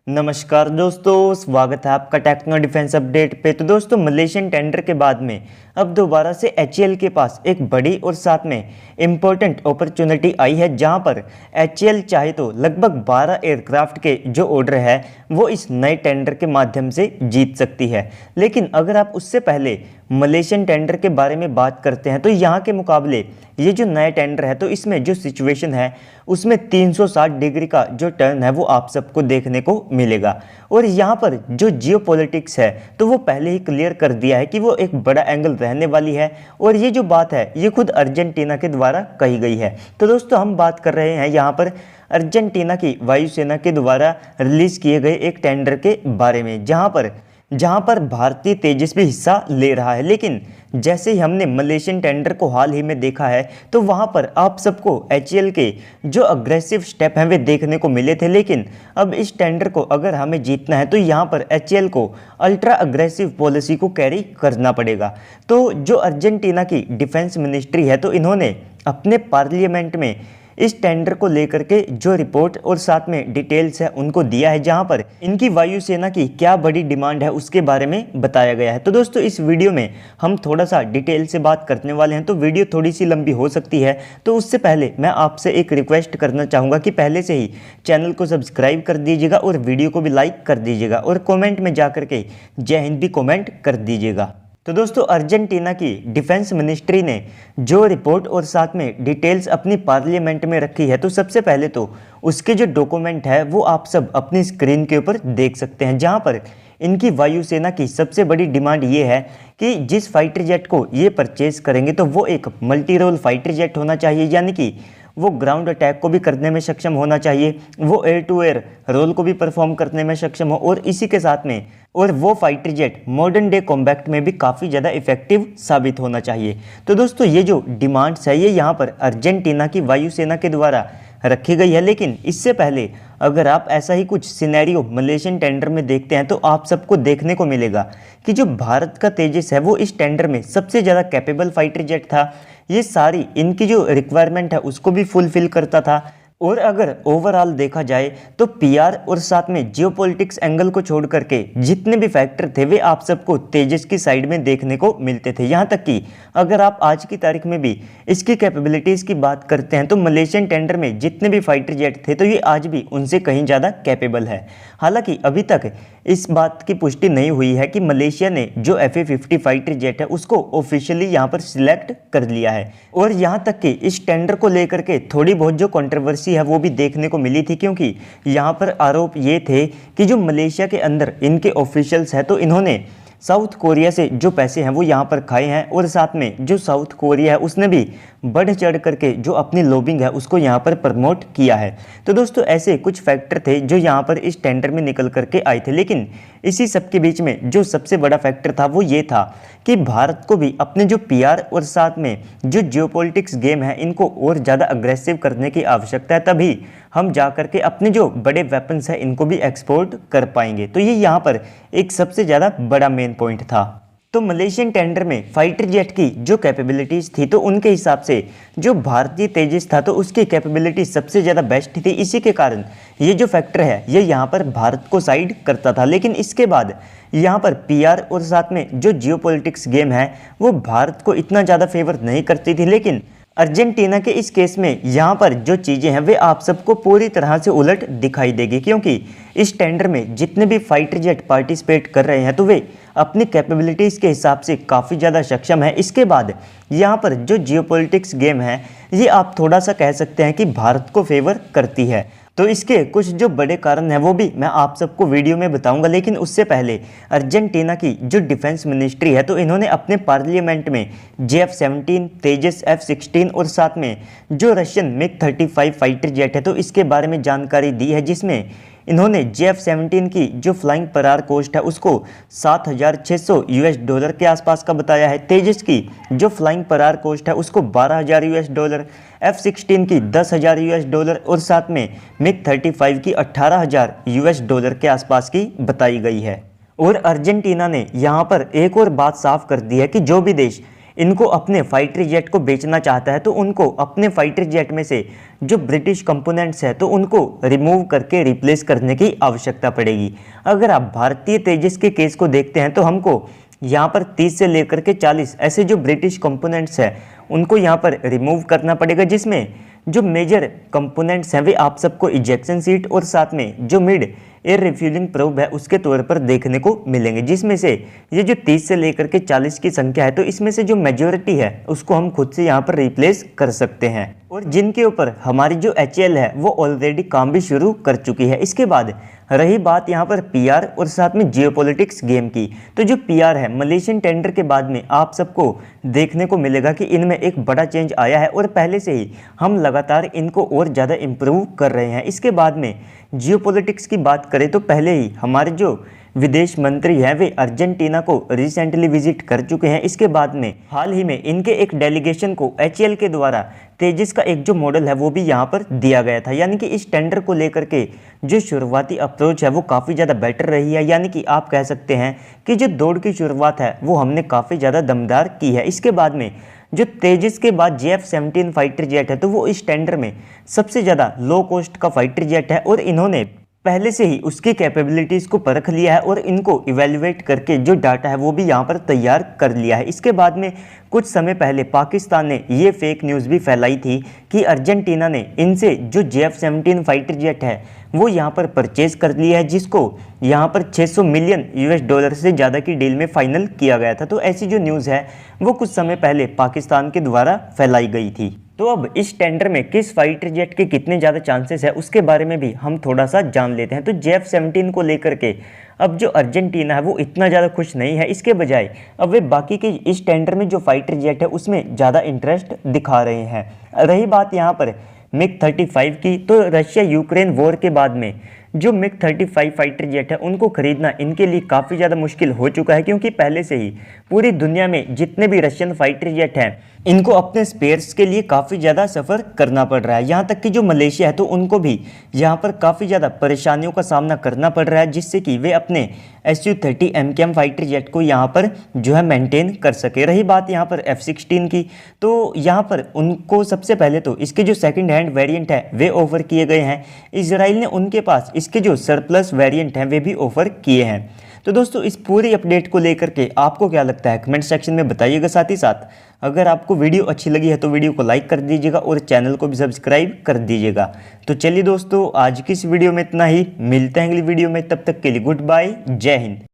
नमस्कार दोस्तों, स्वागत है आपका टेक्नो डिफेंस अपडेट पे। तो दोस्तों, मलेशियन टेंडर के बाद में अब दोबारा से एचएएल के पास एक बड़ी और साथ में इम्पोर्टेंट अपॉर्चुनिटी आई है, जहां पर एचएएल चाहे तो लगभग 12 एयरक्राफ्ट के जो ऑर्डर है वो इस नए टेंडर के माध्यम से जीत सकती है। लेकिन अगर आप उससे पहले मलेशियन टेंडर के बारे में बात करते हैं तो यहाँ के मुकाबले ये जो नया टेंडर है तो इसमें जो सिचुएशन है उसमें 360 डिग्री का जो टर्न है वो आप सबको देखने को मिलेगा। और यहाँ पर जो जियोपॉलिटिक्स है तो वो पहले ही क्लियर कर दिया है कि वो एक बड़ा एंगल रहने वाली है, और ये जो बात है ये खुद अर्जेंटीना के द्वारा कही गई है। तो दोस्तों, हम बात कर रहे हैं यहाँ पर अर्जेंटीना की वायुसेना के द्वारा रिलीज किए गए एक टेंडर के बारे में, जहां पर भारतीय तेजस भी हिस्सा ले रहा है। लेकिन जैसे ही हमने मलेशियन टेंडर को हाल ही में देखा है तो वहां पर आप सबको एचएएल के जो अग्रेसिव स्टेप हैं वे देखने को मिले थे। लेकिन अब इस टेंडर को अगर हमें जीतना है तो यहां पर एचएएल को अल्ट्रा अग्रेसिव पॉलिसी को कैरी करना पड़ेगा। तो जो अर्जेंटीना की डिफेंस मिनिस्ट्री है तो इन्होंने अपने पार्लियामेंट में इस टेंडर को लेकर के जो रिपोर्ट और साथ में डिटेल्स है उनको दिया है, जहां पर इनकी वायुसेना की क्या बड़ी डिमांड है उसके बारे में बताया गया है। तो दोस्तों, इस वीडियो में हम थोड़ा सा डिटेल से बात करने वाले हैं, तो वीडियो थोड़ी सी लंबी हो सकती है। तो उससे पहले मैं आपसे एक रिक्वेस्ट करना चाहूँगा कि पहले से ही चैनल को सब्सक्राइब कर दीजिएगा और वीडियो को भी लाइक कर दीजिएगा, और कॉमेंट में जा करके जय हिंद भी कॉमेंट कर दीजिएगा। तो दोस्तों, अर्जेंटीना की डिफेंस मिनिस्ट्री ने जो रिपोर्ट और साथ में डिटेल्स अपनी पार्लियामेंट में रखी है तो सबसे पहले तो उसके जो डॉक्यूमेंट है वो आप सब अपनी स्क्रीन के ऊपर देख सकते हैं, जहां पर इनकी वायुसेना की सबसे बड़ी डिमांड ये है कि जिस फाइटर जेट को ये परचेज करेंगे तो वो एक मल्टी रोल फाइटर जेट होना चाहिए, यानी कि वो ग्राउंड अटैक को भी करने में सक्षम होना चाहिए, वो एयर टू एयर रोल को भी परफॉर्म करने में सक्षम हो, और इसी के साथ में और वो fighter jet modern day combat में भी काफ़ी ज़्यादा इफेक्टिव साबित होना चाहिए। तो दोस्तों, ये जो डिमांड्स है ये यहाँ पर अर्जेंटीना की वायुसेना के द्वारा रखी गई है। लेकिन इससे पहले अगर आप ऐसा ही कुछ सिनेरियो मलेशियन टेंडर में देखते हैं तो आप सबको देखने को मिलेगा कि जो भारत का तेजस है वो इस टेंडर में सबसे ज़्यादा कैपेबल फाइटर जेट था। ये सारी इनकी जो रिक्वायरमेंट है उसको भी फुलफिल करता था। और अगर ओवरऑल देखा जाए तो पीआर और साथ में जियोपॉलिटिक्स एंगल को छोड़ करके जितने भी फैक्टर थे वे आप सबको तेजस की साइड में देखने को मिलते थे। यहाँ तक कि अगर आप आज की तारीख में भी इसकी कैपेबिलिटीज़ की बात करते हैं तो मलेशियन टेंडर में जितने भी फाइटर जेट थे तो ये आज भी उनसे कहीं ज़्यादा कैपेबल है। हालांकि अभी तक इस बात की पुष्टि नहीं हुई है कि मलेशिया ने जो FA-50 फाइटर जेट है उसको ऑफिशियली यहाँ पर सिलेक्ट कर लिया है। और यहाँ तक कि इस टेंडर को लेकर के थोड़ी बहुत जो कंट्रोवर्सी है वो भी देखने को मिली थी, क्योंकि यहाँ पर आरोप ये थे कि जो मलेशिया के अंदर इनके ऑफिशियल्स हैं तो इन्होंने साउथ कोरिया से जो पैसे हैं वो यहाँ पर खाए हैं, और साथ में जो साउथ कोरिया है उसने भी बढ़ चढ़ करके जो अपनी लॉबिंग है उसको यहाँ पर प्रमोट किया है। तो दोस्तों, ऐसे कुछ फैक्टर थे जो यहाँ पर इस टेंडर में निकल करके आए थे। लेकिन इसी सब के बीच में जो सबसे बड़ा फैक्टर था वो ये था कि भारत को भी अपने जो पीआर और साथ में जो जियोपॉलिटिक्स गेम है इनको और ज़्यादा अग्रेसिव करने की आवश्यकता है, तभी हम जा करके अपने जो बड़े वेपन्स हैं इनको भी एक्सपोर्ट कर पाएंगे। तो ये यहाँ पर एक सबसे ज़्यादा बड़ा मेन पॉइंट था। तो मलेशियन टेंडर में फाइटर जेट की जो कैपेबिलिटीज़ थी तो उनके हिसाब से जो भारतीय तेजस था तो उसकी कैपेबिलिटी सबसे ज़्यादा बेस्ट थी। इसी के कारण ये जो फैक्टर है ये यहाँ पर भारत को साइड करता था। लेकिन इसके बाद यहाँ पर पीआर और साथ में जो जियोपॉलिटिक्स गेम है वो भारत को इतना ज़्यादा फेवर नहीं करती थी। लेकिन अर्जेंटीना के इस केस में यहाँ पर जो चीज़ें हैं वे आप सबको पूरी तरह से उलट दिखाई देगी, क्योंकि इस टेंडर में जितने भी फाइटर जेट पार्टिसिपेट कर रहे हैं तो वे अपनी कैपेबिलिटीज़ के हिसाब से काफ़ी ज़्यादा सक्षम है। इसके बाद यहाँ पर जो जियोपॉलिटिक्स गेम है ये आप थोड़ा सा कह सकते हैं कि भारत को फेवर करती है। तो इसके कुछ जो बड़े कारण हैं वो भी मैं आप सबको वीडियो में बताऊंगा। लेकिन उससे पहले अर्जेंटीना की जो डिफेंस मिनिस्ट्री है तो इन्होंने अपने पार्लियामेंट में JF-17, तेजस F-16 और साथ में जो रशियन MiG-35 फाइटर जेट है तो इसके बारे में जानकारी दी है, जिसमें इन्होंने JF-17 की जो फ्लाइंग परार कॉस्ट है उसको $7,600 के आसपास का बताया है। तेजस की जो फ्लाइंग परार कॉस्ट है उसको $12,000, F-16 की $10,000 और साथ में MiG-35 की $18,000 के आसपास की बताई गई है। और अर्जेंटीना ने यहाँ पर एक और बात साफ कर दी है कि जो भी देश इनको अपने फाइटर जेट को बेचना चाहता है तो उनको अपने फाइटर जेट में से जो ब्रिटिश कंपोनेंट्स है तो उनको रिमूव करके रिप्लेस करने की आवश्यकता पड़ेगी। अगर आप भारतीय तेजस के केस को देखते हैं तो हमको यहाँ पर 30 से लेकर के 40 ऐसे जो ब्रिटिश कंपोनेंट्स हैं उनको यहाँ पर रिमूव करना पड़ेगा, जिसमें जो मेजर कंपोनेंट्स हैं वे आप सबको इजेक्शन सीट और साथ में जो मिड एयर रिफ्यूलिंग प्रोब है उसके तौर पर देखने को मिलेंगे, जिसमें से ये जो 30 से लेकर के 40 की संख्या है तो इसमें से जो मेजॉरिटी है उसको हम खुद से यहाँ पर रिप्लेस कर सकते हैं और जिनके ऊपर हमारी जो HAL है वो ऑलरेडी काम भी शुरू कर चुकी है। इसके बाद रही बात यहाँ पर PR और साथ में जियोपॉलिटिक्स गेम की, तो जो PR है मलेशियन टेंडर के बाद में आप सबको देखने को मिलेगा कि इनमें एक बड़ा चेंज आया है और पहले से ही हम लगातार इनको और ज़्यादा इम्प्रूव कर रहे हैं। इसके बाद में जियोपॉलिटिक्स की बात करें तो पहले ही हमारे जो विदेश मंत्री हैं वे अर्जेंटीना को रिसेंटली विजिट कर चुके हैं। इसके बाद में हाल ही में इनके एक डेलीगेशन को HAL के द्वारा तेजस का एक जो मॉडल है वो भी यहाँ पर दिया गया था। यानी कि इस टेंडर को लेकर के जो शुरुआती अप्रोच है वो काफ़ी ज़्यादा बेटर रही है। यानी कि आप कह सकते हैं कि जो दौड़ की शुरुआत है वो हमने काफ़ी ज़्यादा दमदार की है। इसके बाद में जो तेजस के बाद JF-17 फाइटर जेट है तो वो इस टेंडर में सबसे ज़्यादा लो कॉस्ट का फाइटर जेट है और इन्होंने पहले से ही उसकी कैपेबिलिटीज़ को परख लिया है और इनको इवेल्युएट करके जो डाटा है वो भी यहाँ पर तैयार कर लिया है। इसके बाद में कुछ समय पहले पाकिस्तान ने ये फेक न्यूज़ भी फैलाई थी कि अर्जेंटीना ने इनसे जो JF-17 फाइटर जेट है वो यहाँ पर परचेज कर लिया है, जिसको यहाँ पर 600 मिलियन US डॉलर से ज़्यादा की डील में फाइनल किया गया था। तो ऐसी जो न्यूज़ है वो कुछ समय पहले पाकिस्तान के द्वारा फैलाई गई थी। तो अब इस टेंडर में किस फाइटर जेट के कितने ज़्यादा चांसेस है उसके बारे में भी हम थोड़ा सा जान लेते हैं। तो JF-17 को लेकर के अब जो अर्जेंटीना है वो इतना ज़्यादा खुश नहीं है, इसके बजाय अब वे बाकी के इस टेंडर में जो फाइटर जेट है उसमें ज़्यादा इंटरेस्ट दिखा रहे हैं। रही बात यहाँ पर MiG-35 की, तो रशिया यूक्रेन वॉर के बाद में जो MiG-35 फाइटर जेट है उनको खरीदना इनके लिए काफ़ी ज़्यादा मुश्किल हो चुका है, क्योंकि पहले से ही पूरी दुनिया में जितने भी रशियन फाइटर जेट हैं इनको अपने स्पेयर्स के लिए काफ़ी ज़्यादा सफ़र करना पड़ रहा है। यहाँ तक कि जो मलेशिया है तो उनको भी यहाँ पर काफ़ी ज़्यादा परेशानियों का सामना करना पड़ रहा है, जिससे कि वे अपने Su-30 MKM फाइटर जेट को यहाँ पर जो है मेंटेन कर सके। रही बात यहाँ पर F-16 की, तो यहाँ पर उनको सबसे पहले तो इसके जो सेकंड हैंड वेरिएंट है वे ऑफ़र किए गए हैं। इजराइल ने उनके पास इसके जो सरप्लस वेरिएंट हैं वे भी ऑफ़र किए हैं। तो दोस्तों इस पूरी अपडेट को लेकर के आपको क्या लगता है कमेंट सेक्शन में बताइएगा। साथ ही साथ अगर आपको वीडियो अच्छी लगी है तो वीडियो को लाइक कर दीजिएगा और चैनल को भी सब्सक्राइब कर दीजिएगा। तो चलिए दोस्तों आज की इस वीडियो में इतना ही, मिलते हैं अगली वीडियो में, तब तक के लिए गुड बाय, जय हिंद।